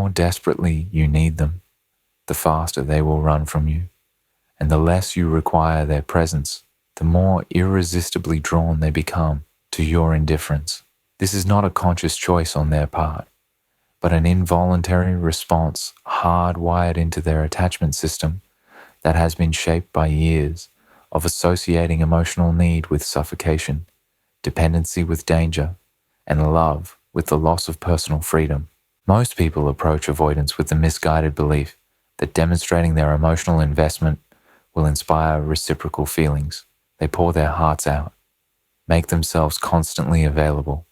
more desperately you need them, the faster they will run from you. And the less you require their presence, the more irresistibly drawn they become to your indifference. This is not a conscious choice on their part, but an involuntary response hardwired into their attachment system that has been shaped by years of associating emotional need with suffocation, dependency with danger, and love with the loss of personal freedom. Most people approach avoidance with the misguided belief that demonstrating their emotional investment will inspire reciprocal feelings. They pour their hearts out, make themselves constantly available,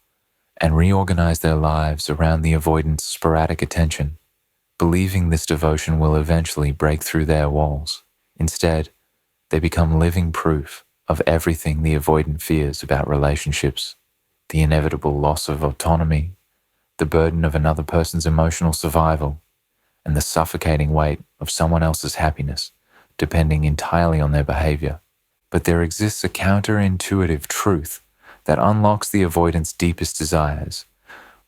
and reorganize their lives around the avoidant's sporadic attention, believing this devotion will eventually break through their walls. Instead, they become living proof of everything the avoidant fears about relationships: the inevitable loss of autonomy, the burden of another person's emotional survival, and the suffocating weight of someone else's happiness, depending entirely on their behavior. But there exists a counterintuitive truth that unlocks the avoidant's deepest desires.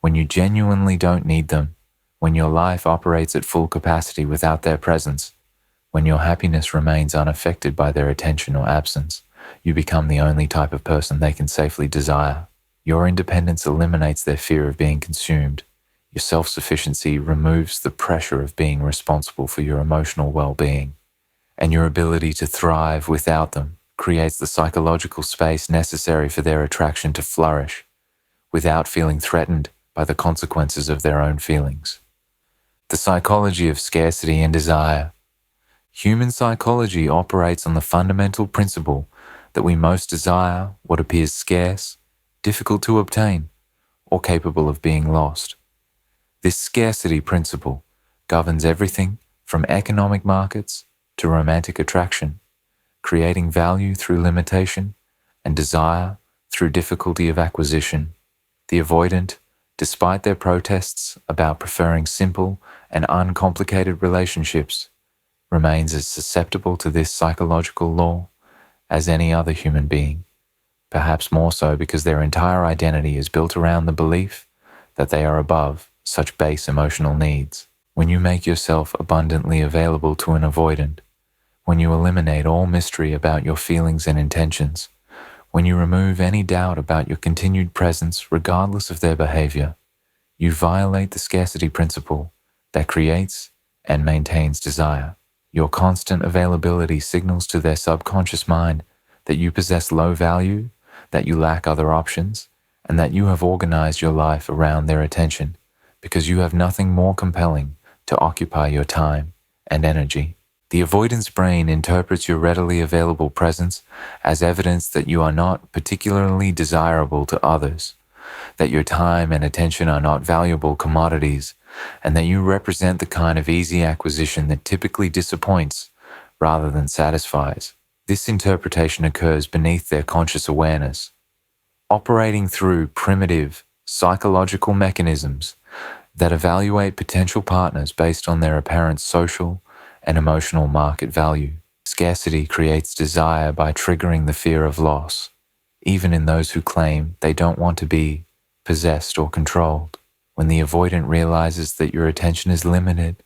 When you genuinely don't need them, when your life operates at full capacity without their presence, when your happiness remains unaffected by their attention or absence, you become the only type of person they can safely desire. Your independence eliminates their fear of being consumed. Your self-sufficiency removes the pressure of being responsible for your emotional well-being. And your ability to thrive without them creates the psychological space necessary for their attraction to flourish, without feeling threatened by the consequences of their own feelings. The psychology of scarcity and desire. Human psychology operates on the fundamental principle that we most desire what appears scarce, difficult to obtain, or capable of being lost. This scarcity principle governs everything from economic markets to romantic attraction, creating value through limitation and desire through difficulty of acquisition. The avoidant, despite their protests about preferring simple and uncomplicated relationships, remains as susceptible to this psychological law as any other human being, perhaps more so because their entire identity is built around the belief that they are above such base emotional needs. When you make yourself abundantly available to an avoidant, when you eliminate all mystery about your feelings and intentions, when you remove any doubt about your continued presence regardless of their behavior, you violate the scarcity principle that creates and maintains desire. Your constant availability signals to their subconscious mind that you possess low value, that you lack other options, and that you have organized your life around their attention because you have nothing more compelling to occupy your time and energy. The avoidance brain interprets your readily available presence as evidence that you are not particularly desirable to others, that your time and attention are not valuable commodities, and that you represent the kind of easy acquisition that typically disappoints rather than satisfies. This interpretation occurs beneath their conscious awareness, operating through primitive psychological mechanisms that evaluate potential partners based on their apparent social and emotional market value. Scarcity creates desire by triggering the fear of loss, even in those who claim they don't want to be possessed or controlled. When the avoidant realizes that your attention is limited,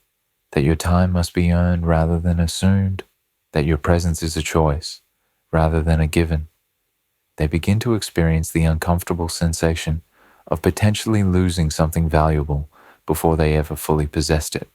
that your time must be earned rather than assumed, that your presence is a choice rather than a given, they begin to experience the uncomfortable sensation of potentially losing something valuable before they ever fully possessed it.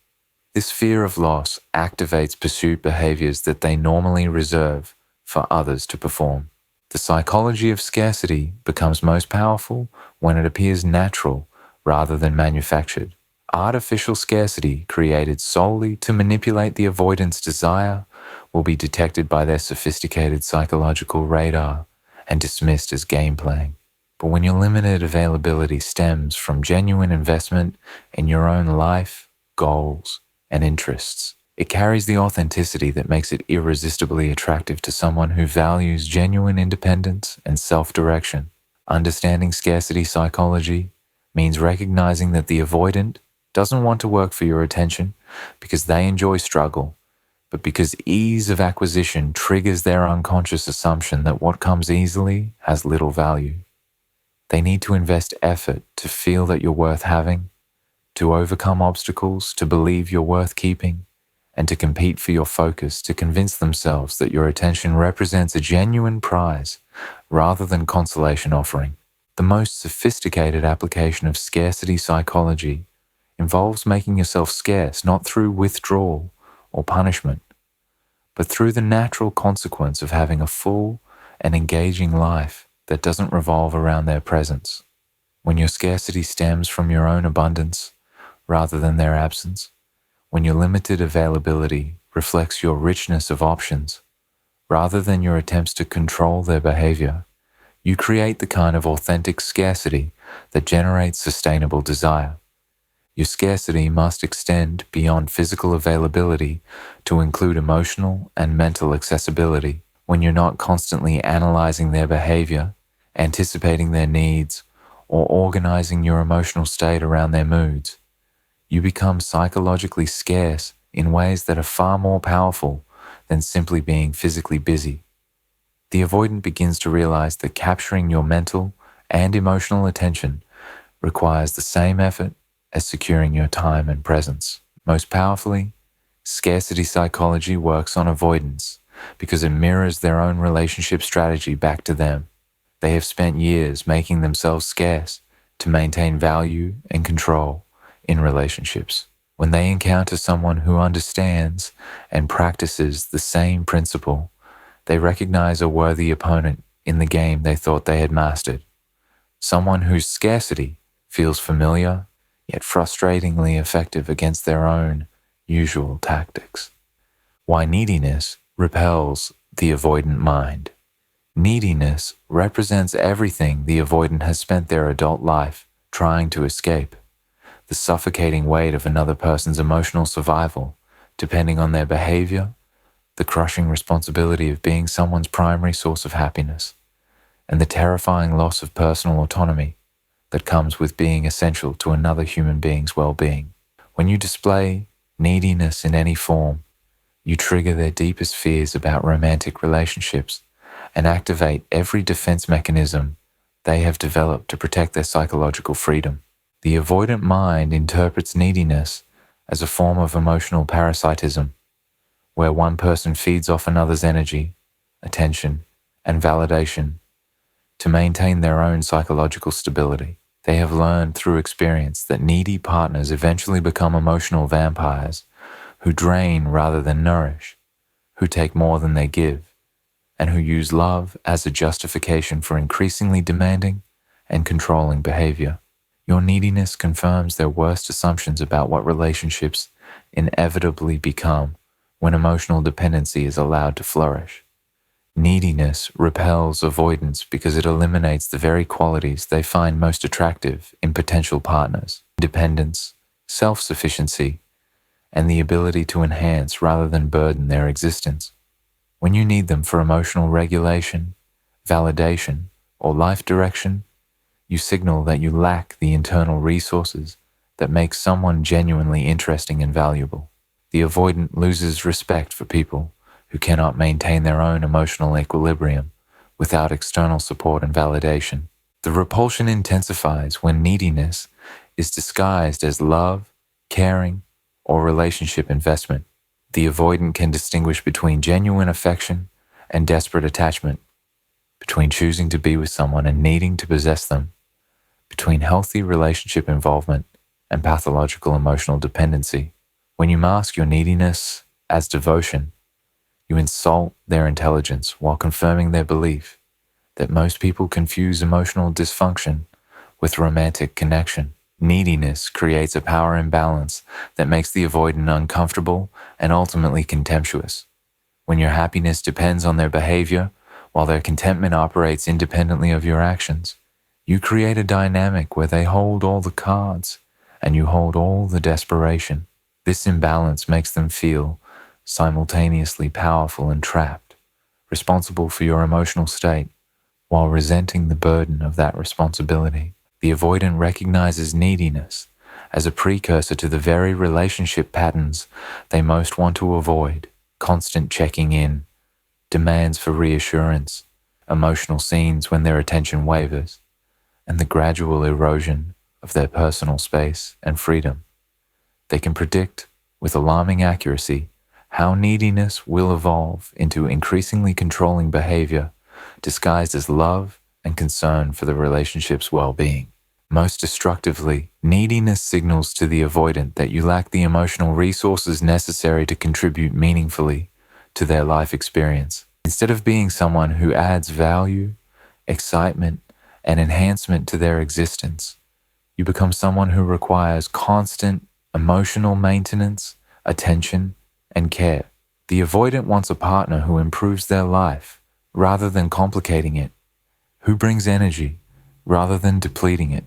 This fear of loss activates pursuit behaviors that they normally reserve for others to perform. The psychology of scarcity becomes most powerful when it appears natural rather than manufactured. Artificial scarcity created solely to manipulate the avoidant's desire will be detected by their sophisticated psychological radar and dismissed as game playing. But when your limited availability stems from genuine investment in your own life, goals, and interests, it carries the authenticity that makes it irresistibly attractive to someone who values genuine independence and self-direction. Understanding scarcity psychology means recognizing that the avoidant doesn't want to work for your attention because they enjoy struggle, but because ease of acquisition triggers their unconscious assumption that what comes easily has little value. They need to invest effort to feel that you're worth having, to overcome obstacles, to believe you're worth keeping, and to compete for your focus, to convince themselves that your attention represents a genuine prize rather than consolation offering. The most sophisticated application of scarcity psychology involves making yourself scarce not through withdrawal or punishment, but through the natural consequence of having a full and engaging life that doesn't revolve around their presence. When your scarcity stems from your own abundance rather than their absence, when your limited availability reflects your richness of options rather than your attempts to control their behavior, you create the kind of authentic scarcity that generates sustainable desire. Your scarcity must extend beyond physical availability to include emotional and mental accessibility. When you're not constantly analyzing their behavior, anticipating their needs, or organizing your emotional state around their moods, you become psychologically scarce in ways that are far more powerful than simply being physically busy. The avoidant begins to realize that capturing your mental and emotional attention requires the same effort as securing your time and presence. Most powerfully, scarcity psychology works on avoidance because it mirrors their own relationship strategy back to them. They have spent years making themselves scarce to maintain value and control in relationships. When they encounter someone who understands and practices the same principle, they recognize a worthy opponent in the game they thought they had mastered. Someone whose scarcity feels familiar, yet frustratingly effective against their own usual tactics. Why neediness repels the avoidant mind. Neediness represents everything the avoidant has spent their adult life trying to escape. The suffocating weight of another person's emotional survival, depending on their behavior, the crushing responsibility of being someone's primary source of happiness, and the terrifying loss of personal autonomy that comes with being essential to another human being's well-being. When you display neediness in any form, you trigger their deepest fears about romantic relationships and activate every defense mechanism they have developed to protect their psychological freedom. The avoidant mind interprets neediness as a form of emotional parasitism, where one person feeds off another's energy, attention, and validation to maintain their own psychological stability. They have learned through experience that needy partners eventually become emotional vampires who drain rather than nourish, who take more than they give, and who use love as a justification for increasingly demanding and controlling behavior. Your neediness confirms their worst assumptions about what relationships inevitably become when emotional dependency is allowed to flourish. Neediness repels avoidance because it eliminates the very qualities they find most attractive in potential partners: independence, self-sufficiency, and the ability to enhance rather than burden their existence. When you need them for emotional regulation, validation, or life direction, you signal that you lack the internal resources that make someone genuinely interesting and valuable. The avoidant loses respect for people who cannot maintain their own emotional equilibrium without external support and validation. The repulsion intensifies when neediness is disguised as love, caring, or relationship investment. The avoidant can distinguish between genuine affection and desperate attachment, between choosing to be with someone and needing to possess them, between healthy relationship involvement and pathological emotional dependency. When you mask your neediness as devotion, you insult their intelligence while confirming their belief that most people confuse emotional dysfunction with romantic connection. Neediness creates a power imbalance that makes the avoidant uncomfortable and ultimately contemptuous. When your happiness depends on their behavior, while their contentment operates independently of your actions, you create a dynamic where they hold all the cards and you hold all the desperation. This imbalance makes them feel simultaneously powerful and trapped, responsible for your emotional state, while resenting the burden of that responsibility. The avoidant recognizes neediness as a precursor to the very relationship patterns they most want to avoid: constant checking in, demands for reassurance, emotional scenes when their attention wavers, and the gradual erosion of their personal space and freedom. They can predict, with alarming accuracy, how neediness will evolve into increasingly controlling behavior disguised as love and concern for the relationship's well-being. Most destructively, neediness signals to the avoidant that you lack the emotional resources necessary to contribute meaningfully to their life experience. Instead of being someone who adds value, excitement, and enhancement to their existence, you become someone who requires constant emotional maintenance, attention, and care. The avoidant wants a partner who improves their life rather than complicating it, who brings energy rather than depleting it.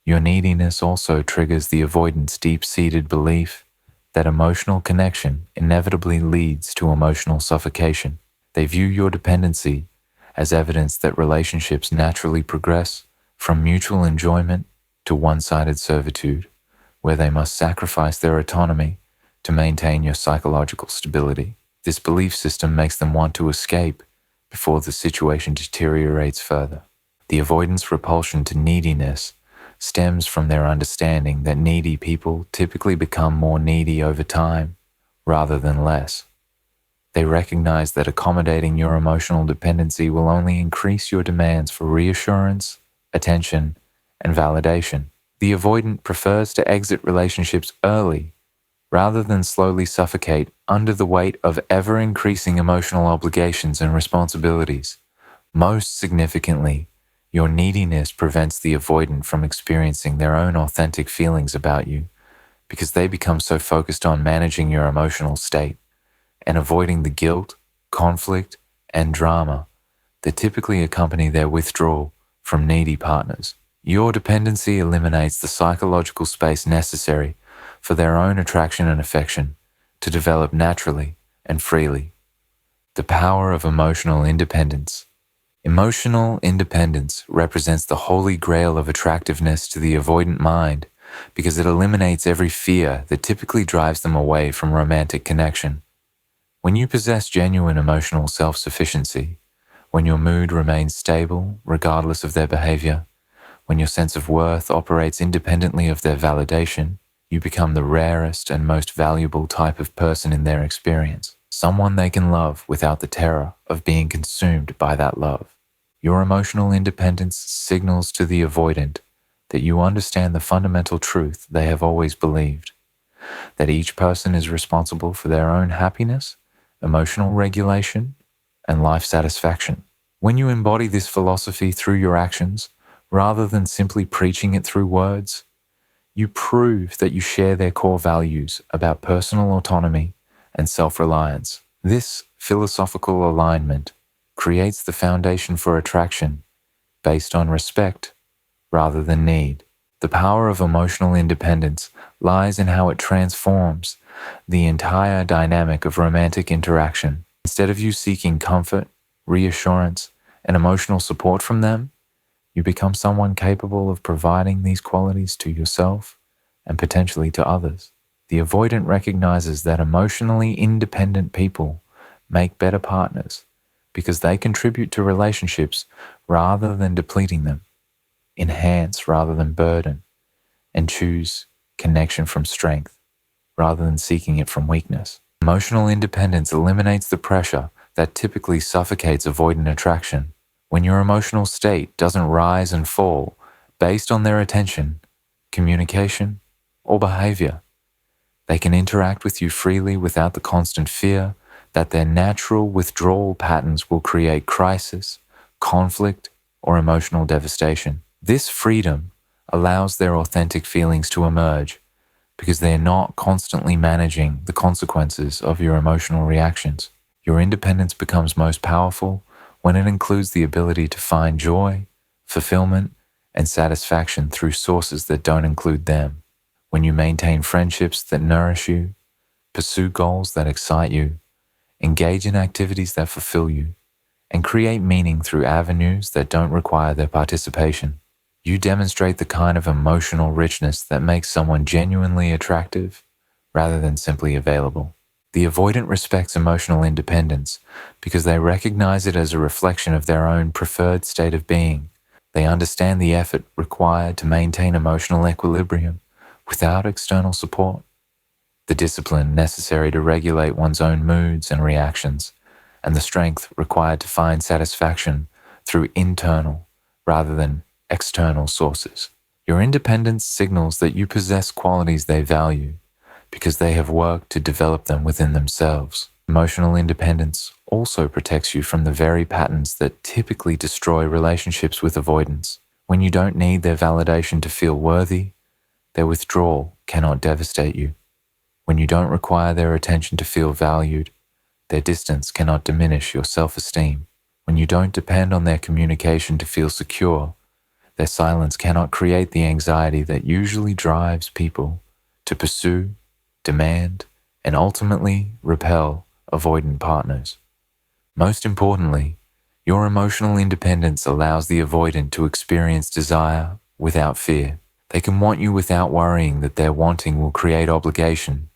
Your neediness also triggers the avoidant's deep-seated belief that emotional connection inevitably leads to emotional suffocation. They view your dependency as evidence that relationships naturally progress from mutual enjoyment to one-sided servitude, where they must sacrifice their autonomy to maintain your psychological stability. This belief system makes them want to escape before the situation deteriorates further. The avoidant's repulsion to neediness stems from their understanding that needy people typically become more needy over time rather than less. They recognize that accommodating your emotional dependency will only increase your demands for reassurance, attention, and validation. The avoidant prefers to exit relationships early rather than slowly suffocate under the weight of ever-increasing emotional obligations and responsibilities. Most significantly, your neediness prevents the avoidant from experiencing their own authentic feelings about you because they become so focused on managing your emotional state and avoiding the guilt, conflict, and drama that typically accompany their withdrawal from needy partners. Your dependency eliminates the psychological space necessary for their own attraction and affection to develop naturally and freely. The power of emotional independence. Emotional independence represents the holy grail of attractiveness to the avoidant mind because it eliminates every fear that typically drives them away from romantic connection. When you possess genuine emotional self-sufficiency, when your mood remains stable regardless of their behavior, when your sense of worth operates independently of their validation, you become the rarest and most valuable type of person in their experience, someone they can love without the terror of being consumed by that love. Your emotional independence signals to the avoidant that you understand the fundamental truth they have always believed, that each person is responsible for their own happiness, emotional regulation, and life satisfaction. When you embody this philosophy through your actions, rather than simply preaching it through words, you prove that you share their core values about personal autonomy and self-reliance. This philosophical alignment creates the foundation for attraction based on respect rather than need. The power of emotional independence lies in how it transforms the entire dynamic of romantic interaction. Instead of you seeking comfort, reassurance, and emotional support from them, you become someone capable of providing these qualities to yourself and potentially to others. The avoidant recognizes that emotionally independent people make better partners because they contribute to relationships rather than depleting them, enhance rather than burden, and choose connection from strength rather than seeking it from weakness. Emotional independence eliminates the pressure that typically suffocates avoidant attraction. When your emotional state doesn't rise and fall based on their attention, communication, or behavior, they can interact with you freely without the constant fear that their natural withdrawal patterns will create crisis, conflict, or emotional devastation. This freedom allows their authentic feelings to emerge because they are not constantly managing the consequences of your emotional reactions. Your independence becomes most powerful when it includes the ability to find joy, fulfillment, and satisfaction through sources that don't include them. When you maintain friendships that nourish you, pursue goals that excite you, engage in activities that fulfill you, and create meaning through avenues that don't require their participation, you demonstrate the kind of emotional richness that makes someone genuinely attractive rather than simply available. The avoidant respects emotional independence because they recognize it as a reflection of their own preferred state of being. They understand the effort required to maintain emotional equilibrium without external support. the discipline necessary to regulate one's own moods and reactions, and the strength required to find satisfaction through internal rather than external sources. Your independence signals that you possess qualities they value because they have worked to develop them within themselves. Emotional independence also protects you from the very patterns that typically destroy relationships with avoidance. When you don't need their validation to feel worthy, their withdrawal cannot devastate you. When you don't require their attention to feel valued, their distance cannot diminish your self-esteem. When you don't depend on their communication to feel secure, their silence cannot create the anxiety that usually drives people to pursue, demand, and ultimately repel avoidant partners. Most importantly, your emotional independence allows the avoidant to experience desire without fear. They can want you without worrying that their wanting will create obligation,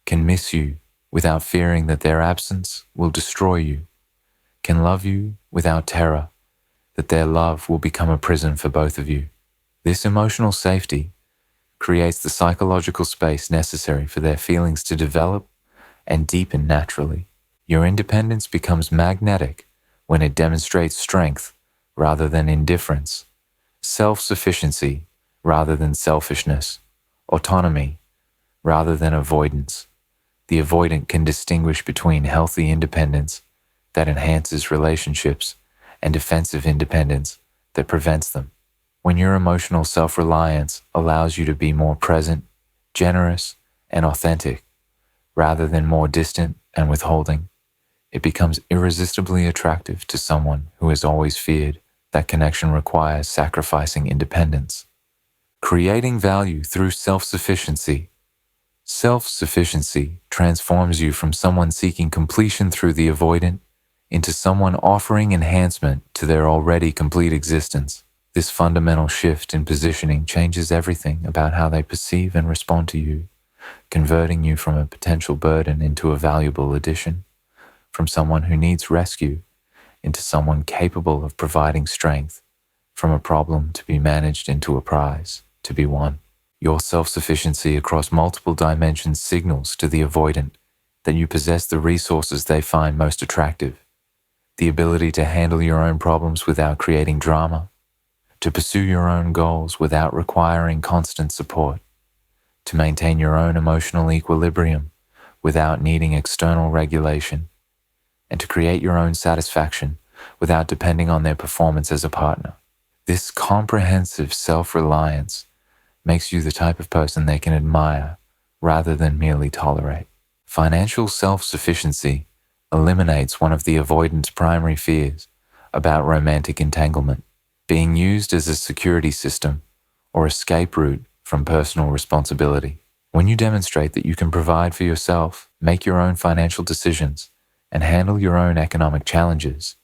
can miss you without fearing that their absence will destroy you, can love you without terror that their love will become a prison for both of you. This emotional safety creates the psychological space necessary for their feelings to develop and deepen naturally. Your independence becomes magnetic when it demonstrates strength rather than indifference, self-sufficiency rather than selfishness, autonomy rather than avoidance. The avoidant can distinguish between healthy independence that enhances relationships and defensive independence that prevents them. When your emotional self-reliance allows you to be more present, generous, and authentic, rather than more distant and withholding, it becomes irresistibly attractive to someone who has always feared that connection requires sacrificing independence. Creating value through self-sufficiency. Self-sufficiency transforms you from someone seeking completion through the avoidant into someone offering enhancement to their already complete existence. This fundamental shift in positioning changes everything about how they perceive and respond to you, converting you from a potential burden into a valuable addition, from someone who needs rescue into someone capable of providing strength, from a problem to be managed into a prize to be won. Your self-sufficiency across multiple dimensions signals to the avoidant that you possess the resources they find most attractive, the ability to handle your own problems without creating drama, to pursue your own goals without requiring constant support, to maintain your own emotional equilibrium without needing external regulation, and to create your own satisfaction without depending on their performance as a partner. This comprehensive self-reliance makes you the type of person they can admire rather than merely tolerate. Financial self-sufficiency eliminates one of the avoidant's primary fears about romantic entanglement, being used as a security system or escape route from personal responsibility. When you demonstrate that you can provide for yourself, make your own financial decisions, and handle your own economic challenges,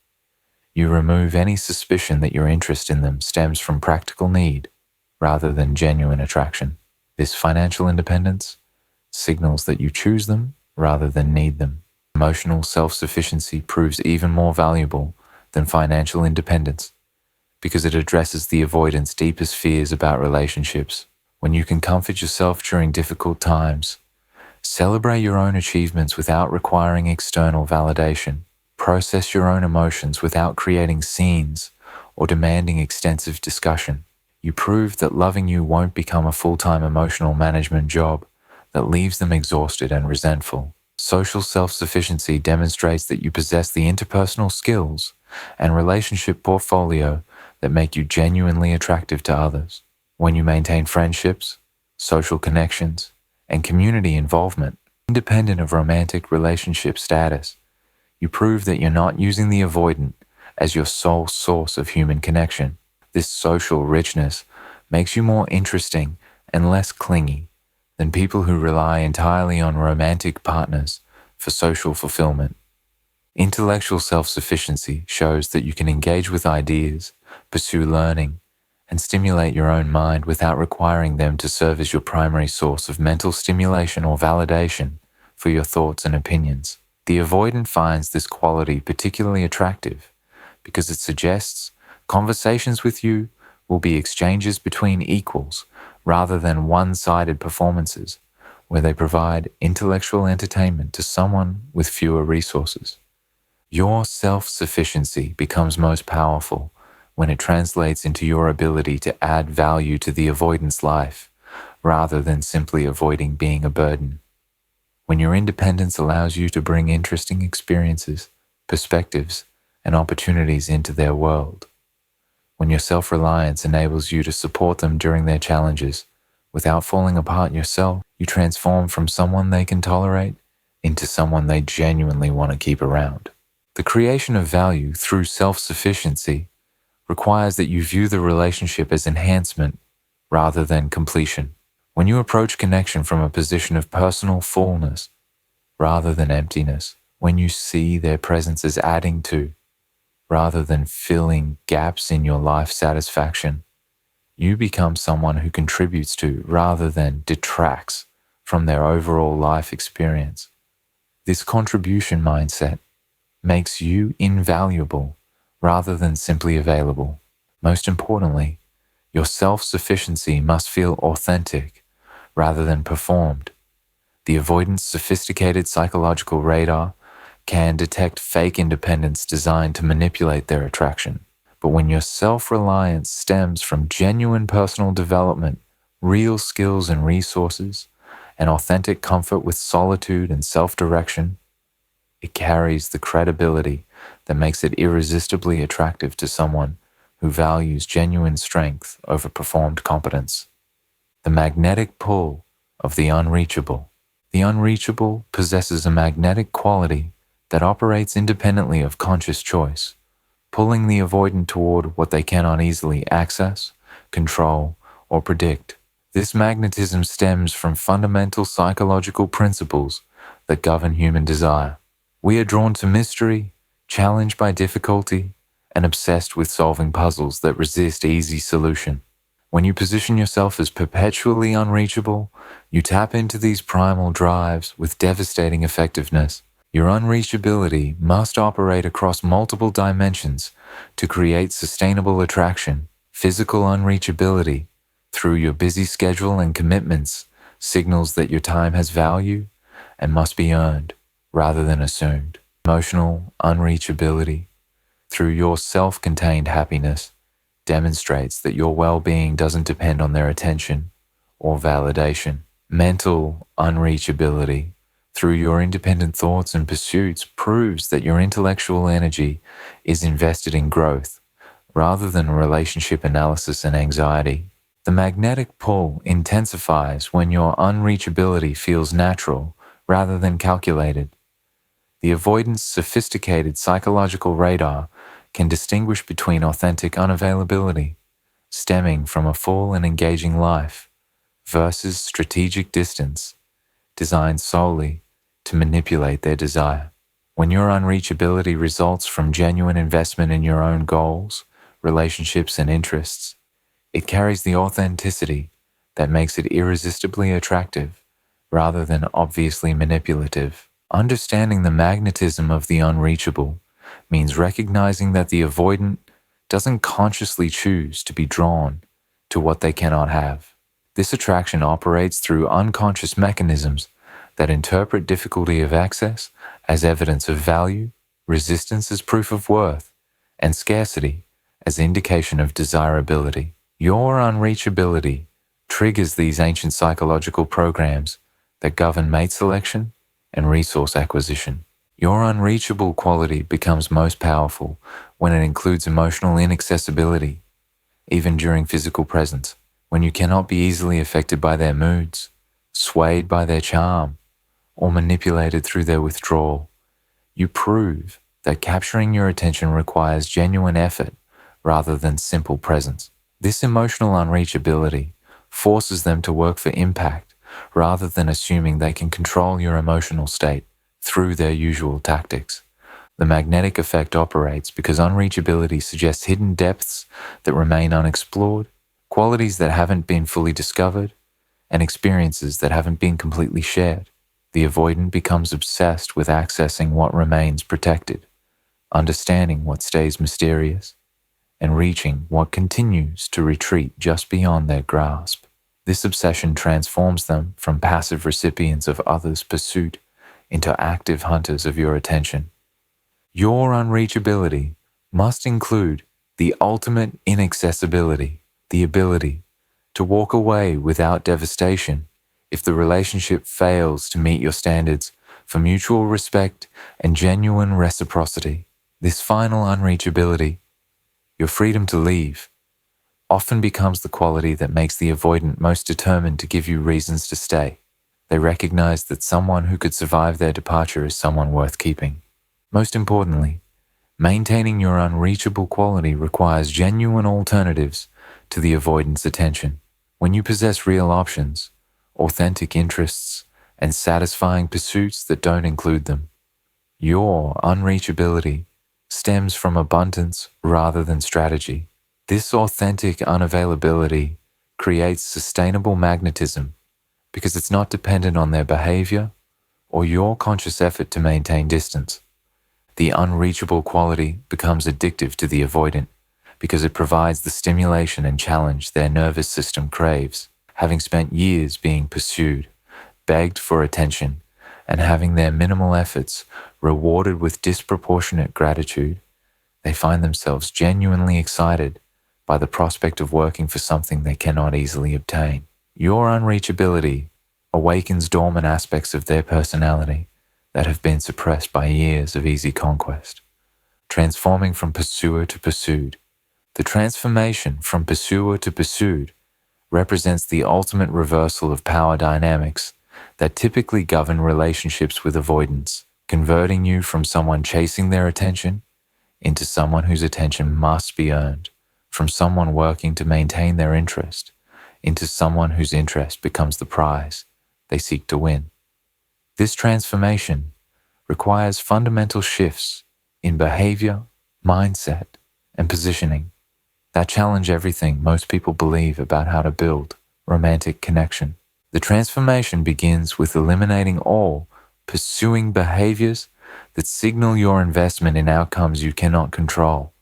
you remove any suspicion that your interest in them stems from practical need rather than genuine attraction. This financial independence signals that you choose them rather than need them. Emotional self-sufficiency proves even more valuable than financial independence because it addresses the avoidant's deepest fears about relationships. When you can comfort yourself during difficult times, celebrate your own achievements without requiring external validation, process your own emotions without creating scenes or demanding extensive discussion, you prove that loving you won't become a full-time emotional management job that leaves them exhausted and resentful. Social self-sufficiency demonstrates that you possess the interpersonal skills and relationship portfolio that make you genuinely attractive to others. When you maintain friendships, social connections, and community involvement, independent of romantic relationship status, you prove that you're not using the avoidant as your sole source of human connection. This social richness makes you more interesting and less clingy than people who rely entirely on romantic partners for social fulfillment. Intellectual self-sufficiency shows that you can engage with ideas, pursue learning, and stimulate your own mind without requiring them to serve as your primary source of mental stimulation or validation for your thoughts and opinions. The avoidant finds this quality particularly attractive because it suggests conversations with you will be exchanges between equals rather than one-sided performances, where they provide intellectual entertainment to someone with fewer resources. Your self-sufficiency becomes most powerful when it translates into your ability to add value to the avoidance life, rather than simply avoiding being a burden. When your independence allows you to bring interesting experiences, perspectives, and opportunities into their world. When your self-reliance enables you to support them during their challenges without falling apart yourself, you transform from someone they can tolerate into someone they genuinely want to keep around. The creation of value through self-sufficiency requires that you view the relationship as enhancement rather than completion. When you approach connection from a position of personal fullness rather than emptiness, when you see their presence as adding to rather than filling gaps in your life satisfaction, you become someone who contributes to rather than detracts from their overall life experience. This contribution mindset makes you invaluable rather than simply available. Most importantly, your self-sufficiency must feel authentic rather than performed. The avoidant's sophisticated psychological radar can detect fake independence designed to manipulate their attraction. But when your self-reliance stems from genuine personal development, real skills and resources, and authentic comfort with solitude and self-direction, it carries the credibility that makes it irresistibly attractive to someone who values genuine strength over performed competence. The magnetic pull of the unreachable. The unreachable possesses a magnetic quality that operates independently of conscious choice, pulling the avoidant toward what they cannot easily access, control, or predict. This magnetism stems from fundamental psychological principles that govern human desire. We are drawn to mystery, challenged by difficulty, and obsessed with solving puzzles that resist easy solution. When you position yourself as perpetually unreachable, you tap into these primal drives with devastating effectiveness. Your unreachability must operate across multiple dimensions to create sustainable attraction. Physical unreachability, through your busy schedule and commitments, signals that your time has value and must be earned rather than assumed. Emotional unreachability, through your self-contained happiness, demonstrates that your well-being doesn't depend on their attention or validation. Mental unreachability, through your independent thoughts and pursuits, proves that your intellectual energy is invested in growth rather than relationship analysis and anxiety. The magnetic pull intensifies when your unreachability feels natural rather than calculated. The avoidant's sophisticated psychological radar can distinguish between authentic unavailability, stemming from a full and engaging life, versus strategic distance, designed solely to manipulate their desire. When your unreachability results from genuine investment in your own goals, relationships, and interests, it carries the authenticity that makes it irresistibly attractive rather than obviously manipulative. Understanding the magnetism of the unreachable means recognizing that the avoidant doesn't consciously choose to be drawn to what they cannot have. This attraction operates through unconscious mechanisms that interpret difficulty of access as evidence of value, resistance as proof of worth, and scarcity as indication of desirability. Your unreachability triggers these ancient psychological programs that govern mate selection and resource acquisition. Your unreachable quality becomes most powerful when it includes emotional inaccessibility, even during physical presence, when you cannot be easily affected by their moods, swayed by their charm, or manipulated through their withdrawal. You prove that capturing your attention requires genuine effort rather than simple presence. This emotional unreachability forces them to work for impact rather than assuming they can control your emotional state through their usual tactics. The magnetic effect operates because unreachability suggests hidden depths that remain unexplored, qualities that haven't been fully discovered, and experiences that haven't been completely shared. The avoidant becomes obsessed with accessing what remains protected, understanding what stays mysterious, and reaching what continues to retreat just beyond their grasp. This obsession transforms them from passive recipients of others' pursuit into active hunters of your attention. Your unreachability must include the ultimate inaccessibility, the ability to walk away without devastation if the relationship fails to meet your standards for mutual respect and genuine reciprocity. This final unreachability, your freedom to leave, often becomes the quality that makes the avoidant most determined to give you reasons to stay. They recognize that someone who could survive their departure is someone worth keeping. Most importantly, maintaining your unreachable quality requires genuine alternatives to the avoidant's attention. When you possess real options, authentic interests, and satisfying pursuits that don't include them, your unreachability stems from abundance rather than strategy. This authentic unavailability creates sustainable magnetism because it's not dependent on their behavior or your conscious effort to maintain distance. The unreachable quality becomes addictive to the avoidant because it provides the stimulation and challenge their nervous system craves. Having spent years being pursued, begged for attention, and having their minimal efforts rewarded with disproportionate gratitude, they find themselves genuinely excited by the prospect of working for something they cannot easily obtain. Your unreachability awakens dormant aspects of their personality that have been suppressed by years of easy conquest, transforming from pursuer to pursued. The transformation from pursuer to pursued represents the ultimate reversal of power dynamics that typically govern relationships with avoidance, converting you from someone chasing their attention into someone whose attention must be earned, from someone working to maintain their interest into someone whose interest becomes the prize they seek to win. This transformation requires fundamental shifts in behavior, mindset, and positioning that challenge everything most people believe about how to build romantic connection. The transformation begins with eliminating all pursuing behaviors that signal your investment in outcomes you cannot control.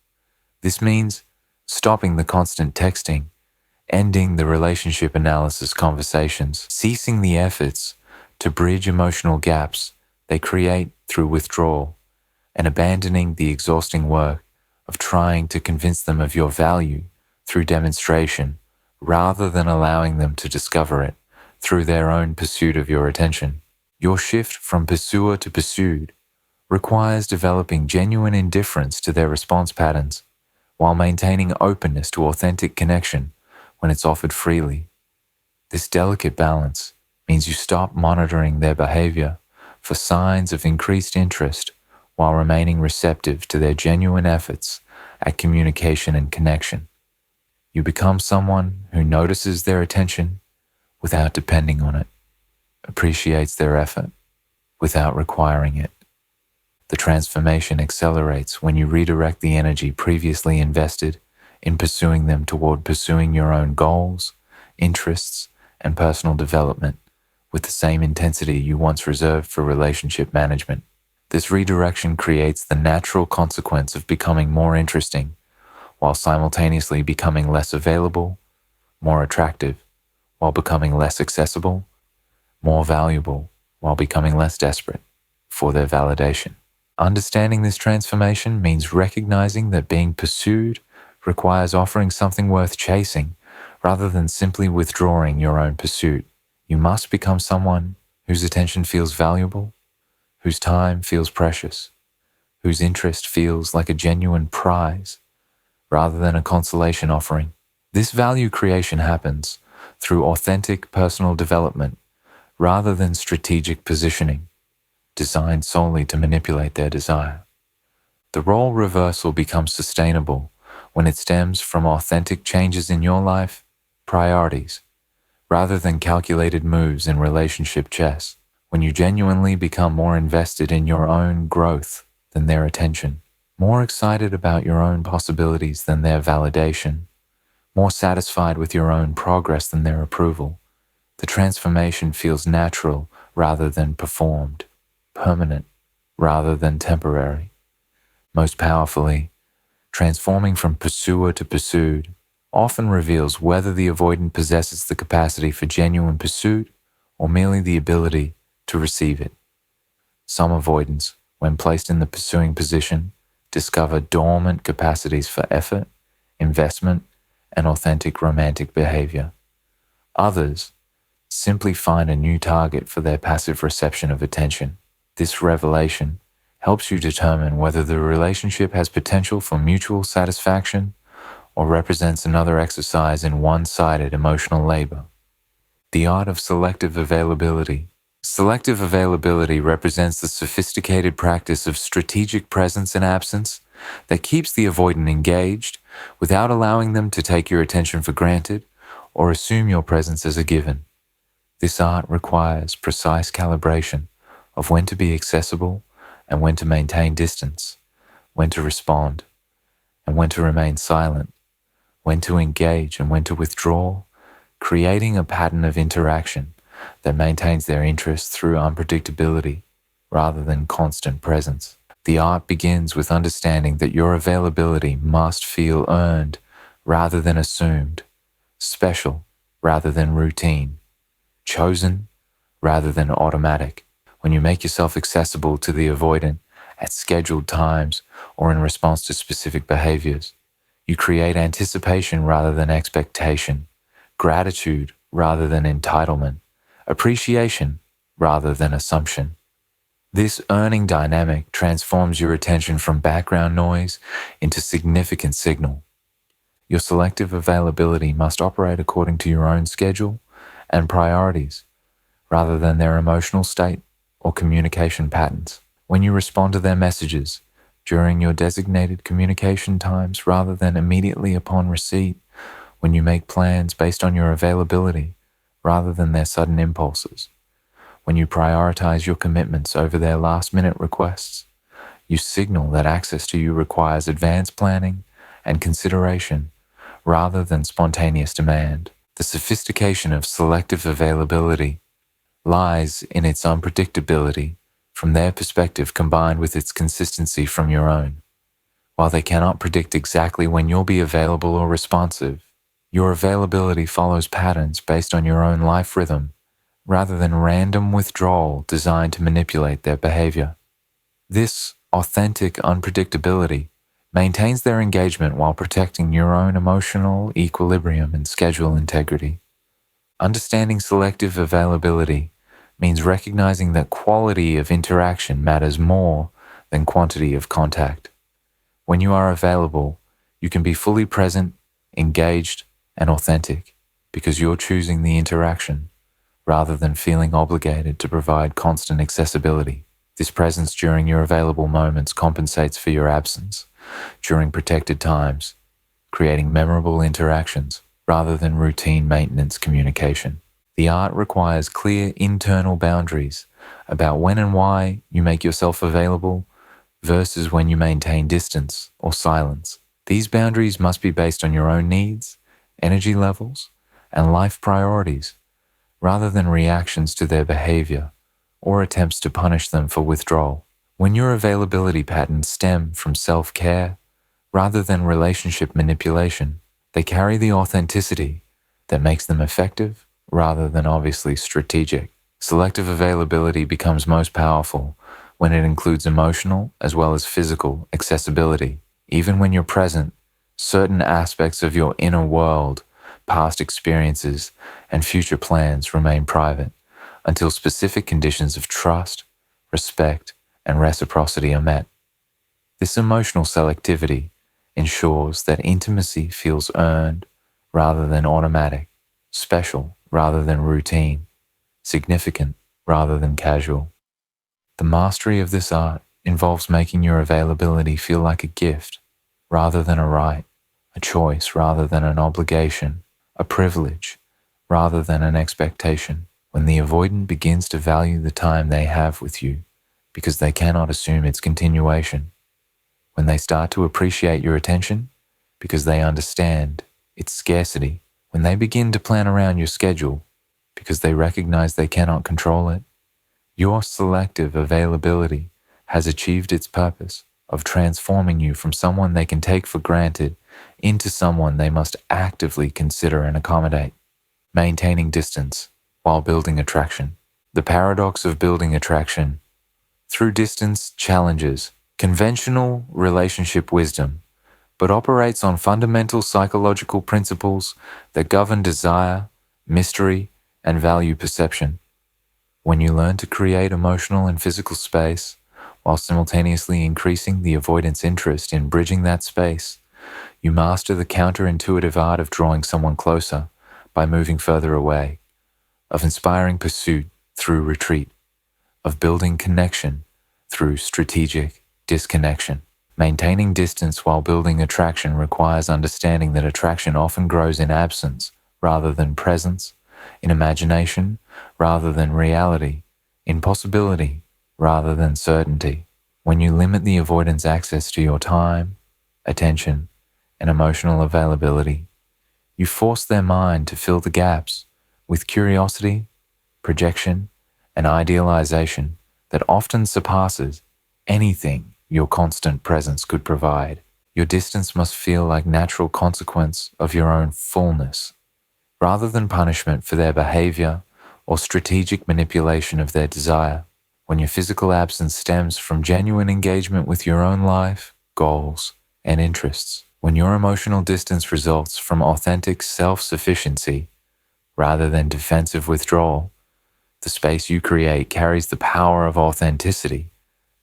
This means stopping the constant texting, ending the relationship analysis conversations, ceasing the efforts to bridge emotional gaps they create through withdrawal, and abandoning the exhausting work of trying to convince them of your value through demonstration rather than allowing them to discover it through their own pursuit of your attention. Your shift from pursuer to pursued requires developing genuine indifference to their response patterns while maintaining openness to authentic connection when it's offered freely. This delicate balance means you stop monitoring their behavior for signs of increased interest while remaining receptive to their genuine efforts at communication and connection. You become someone who notices their attention without depending on it, appreciates their effort without requiring it. The transformation accelerates when you redirect the energy previously invested in pursuing them toward pursuing your own goals, interests, and personal development with the same intensity you once reserved for relationship management. This redirection creates the natural consequence of becoming more interesting while simultaneously becoming less available, more attractive while becoming less accessible, more valuable while becoming less desperate for their validation. Understanding this transformation means recognizing that being pursued requires offering something worth chasing rather than simply withdrawing your own pursuit. You must become someone whose attention feels valuable, whose time feels precious, whose interest feels like a genuine prize rather than a consolation offering. This value creation happens through authentic personal development rather than strategic positioning, designed solely to manipulate their desire. The role reversal becomes sustainable when it stems from authentic changes in your life, priorities, rather than calculated moves in relationship chess. When you genuinely become more invested in your own growth than their attention, more excited about your own possibilities than their validation, more satisfied with your own progress than their approval, the transformation feels natural rather than performed, permanent rather than temporary. Most powerfully, transforming from pursuer to pursued often reveals whether the avoidant possesses the capacity for genuine pursuit or merely the ability to receive it. Some avoidants, when placed in the pursuing position, discover dormant capacities for effort, investment, and authentic romantic behavior. Others simply find a new target for their passive reception of attention. This revelation helps you determine whether the relationship has potential for mutual satisfaction or represents another exercise in one-sided emotional labor. The art of selective availability. Selective availability represents the sophisticated practice of strategic presence and absence that keeps the avoidant engaged without allowing them to take your attention for granted or assume your presence as a given. This art requires precise calibration of when to be accessible and when to maintain distance, when to respond and when to remain silent, when to engage and when to withdraw, creating a pattern of interaction that maintains their interest through unpredictability rather than constant presence. The art begins with understanding that your availability must feel earned rather than assumed, special rather than routine, chosen rather than automatic. When you make yourself accessible to the avoidant at scheduled times or in response to specific behaviors, you create anticipation rather than expectation, gratitude rather than entitlement, appreciation rather than assumption. This earning dynamic transforms your attention from background noise into significant signal. Your selective availability must operate according to your own schedule and priorities, rather than their emotional state or communication patterns. When you respond to their messages during your designated communication times rather than immediately upon receipt, when you make plans based on your availability rather than their sudden impulses, when you prioritize your commitments over their last-minute requests, you signal that access to you requires advanced planning and consideration rather than spontaneous demand. The sophistication of selective availability lies in its unpredictability from their perspective combined with its consistency from your own. While they cannot predict exactly when you'll be available or responsive, your availability follows patterns based on your own life rhythm rather than random withdrawal designed to manipulate their behavior. This authentic unpredictability maintains their engagement while protecting your own emotional equilibrium and schedule integrity. Understanding selective availability means recognizing that quality of interaction matters more than quantity of contact. When you are available, you can be fully present, engaged, and authentic because you're choosing the interaction rather than feeling obligated to provide constant accessibility. This presence during your available moments compensates for your absence during protected times, creating memorable interactions rather than routine maintenance communication. The art requires clear internal boundaries about when and why you make yourself available versus when you maintain distance or silence. These boundaries must be based on your own needs, energy levels, and life priorities, rather than reactions to their behavior or attempts to punish them for withdrawal. When your availability patterns stem from self-care rather than relationship manipulation, they carry the authenticity that makes them effective rather than obviously strategic. Selective availability becomes most powerful when it includes emotional as well as physical accessibility. Even when you're present, certain aspects of your inner world, past experiences, and future plans remain private until specific conditions of trust, respect, and reciprocity are met. This emotional selectivity ensures that intimacy feels earned rather than automatic, special rather than routine, significant rather than casual. The mastery of this art involves making your availability feel like a gift rather than a right, a choice rather than an obligation, a privilege rather than an expectation. When the avoidant begins to value the time they have with you because they cannot assume its continuation, when they start to appreciate your attention because they understand its scarcity, when they begin to plan around your schedule because they recognize they cannot control it, your selective availability has achieved its purpose of transforming you from someone they can take for granted into someone they must actively consider and accommodate. Maintaining distance while building attraction. The paradox of building attraction. Through distance challenges conventional relationship wisdom, but operates on fundamental psychological principles that govern desire, mystery, and value perception. When you learn to create emotional and physical space, while simultaneously increasing the avoidance interest in bridging that space, you master the counterintuitive art of drawing someone closer by moving further away, of inspiring pursuit through retreat, of building connection through strategic disconnection. Maintaining distance while building attraction requires understanding that attraction often grows in absence rather than presence, in imagination rather than reality, in possibility rather than certainty. When you limit the avoidance access to your time, attention, and emotional availability, you force their mind to fill the gaps with curiosity, projection, and idealization that often surpasses anything your constant presence could provide. Your distance must feel like natural consequence of your own fullness, rather than punishment for their behavior or strategic manipulation of their desire. When your physical absence stems from genuine engagement with your own life, goals, and interests. When your emotional distance results from authentic self-sufficiency rather than defensive withdrawal, the space you create carries the power of authenticity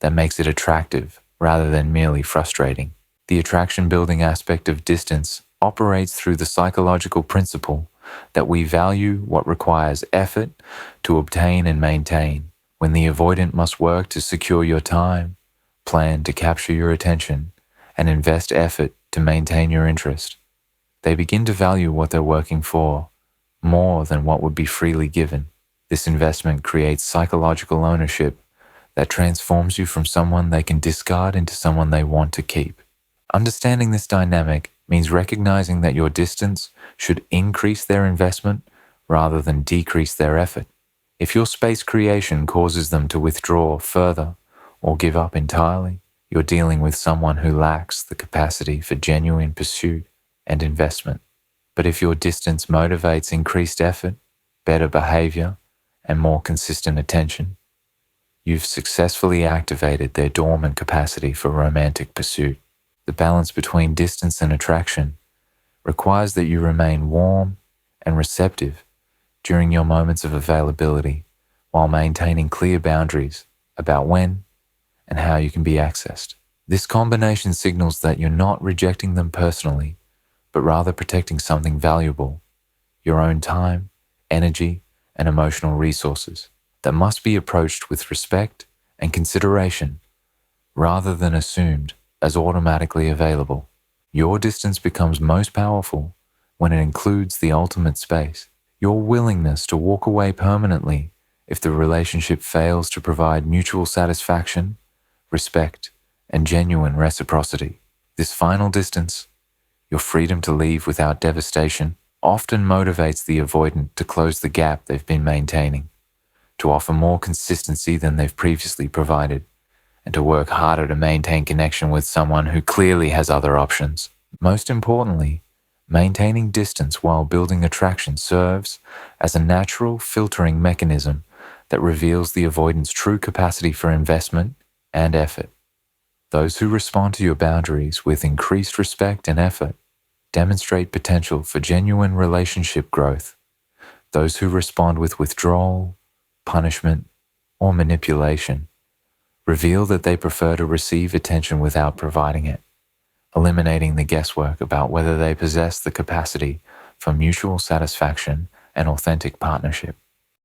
that makes it attractive rather than merely frustrating. The attraction-building aspect of distance operates through the psychological principle that we value what requires effort to obtain and maintain. When the avoidant must work to secure your time, plan to capture your attention, and invest effort to maintain your interest, they begin to value what they're working for more than what would be freely given. This investment creates psychological ownership that transforms you from someone they can discard into someone they want to keep. Understanding this dynamic means recognizing that your distance should increase their investment rather than decrease their effort. If your space creation causes them to withdraw further or give up entirely, you're dealing with someone who lacks the capacity for genuine pursuit and investment. But if your distance motivates increased effort, better behavior, and more consistent attention, you've successfully activated their dormant capacity for romantic pursuit. The balance between distance and attraction requires that you remain warm and receptive during your moments of availability while maintaining clear boundaries about when and how you can be accessed. This combination signals that you're not rejecting them personally, but rather protecting something valuable, your own time, energy, and emotional resources that must be approached with respect and consideration rather than assumed as automatically available. Your distance becomes most powerful when it includes the ultimate space, your willingness to walk away permanently if the relationship fails to provide mutual satisfaction, respect, and genuine reciprocity. This final distance, your freedom to leave without devastation, often motivates the avoidant to close the gap they've been maintaining, to offer more consistency than they've previously provided, and to work harder to maintain connection with someone who clearly has other options. Most importantly, maintaining distance while building attraction serves as a natural filtering mechanism that reveals the avoidant's true capacity for investment and effort. Those who respond to your boundaries with increased respect and effort demonstrate potential for genuine relationship growth. Those who respond with withdrawal, punishment, or manipulation reveal that they prefer to receive attention without providing it, eliminating the guesswork about whether they possess the capacity for mutual satisfaction and authentic partnership.